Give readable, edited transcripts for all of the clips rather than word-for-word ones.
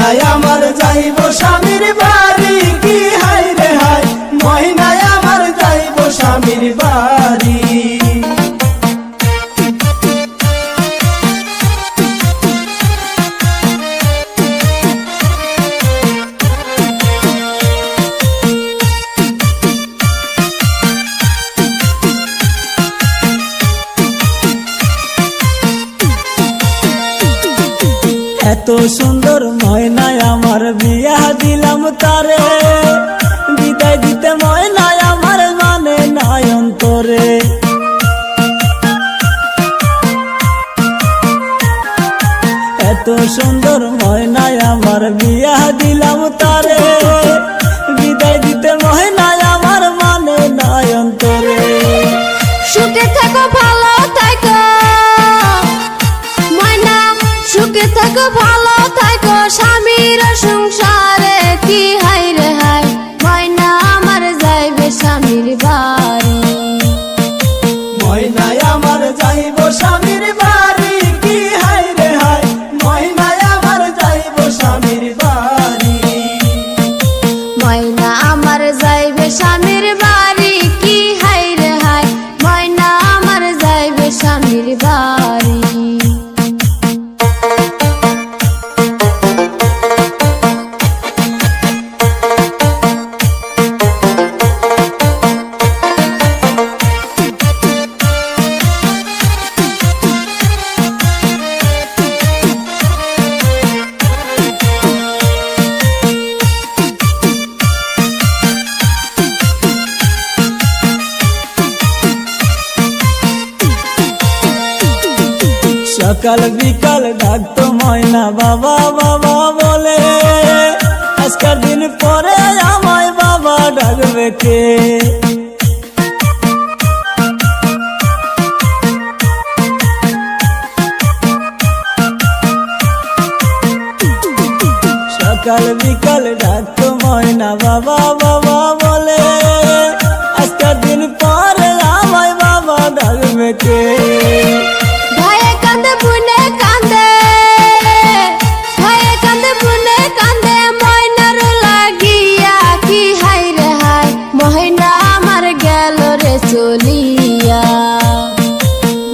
ময়নায় আমার যাইব স্বামীর বাড়ি কি হাই রে হাই ময়নায় আমার যাইব স্বামীর বাড়ি এত সুন্দর ময়নায় আমার বিয়া দিলাম তারে বিদায় দিতে ময়নায় আমার মানে নাই অন্তরে এত সুন্দর ময়নায় আমার বিয়া দিলাম তারে বিদায় দিতে ময়নায় আমার মানে নাই অন্তরে সুখে থাকো ভালো থাকো ময়না সুখে থাকো ভালো থাকো স্বামীর সংসারে কি হাই রে হাই ময়না আমার যাইবে স্বামীর বাড়ি ময়নায় আমার যাইব স্বামীর বাড়ি কি হাই রে হাই ময়নায় আমার যাইব স্বামীর বাড়ি ময়না আমার যাইবে স্বামীর বাড়ি কি হাই রে হাই ময়না আমার যাইবে স্বামীর বাড়ি সকাল বিকাল ডাকতো ময়না বাবা বাবা বলে আজকের দিন পরে আমায় বাবা ডাকবে কে সকাল বিকাল ডাকতো ময়না বাবা বাবা বলে আজকের দিন পরে আমায় বাবা ডাকবে কে ভাইয়ে কান্দে বুনে কান্দে ভাইয়ে কান্দে বুনে কান্দে ময়নার লাগিয়া কি হাই রে হাই ময়না আমার গেল রে চলিয়া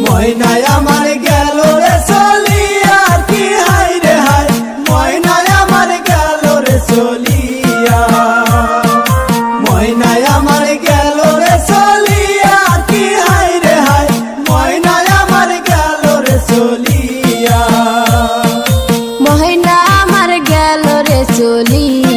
ময়নায় আমার গেল রে চলিয়া কি হাই রে হাই ময়নায় আমার গেল রে চলিয়া ময়নায় আমার গেল রে চলিয়া কি হাই রে হাই ময়নায় আমার গেল রে চলিয়া ময়না আমার গেল রে চলিয়া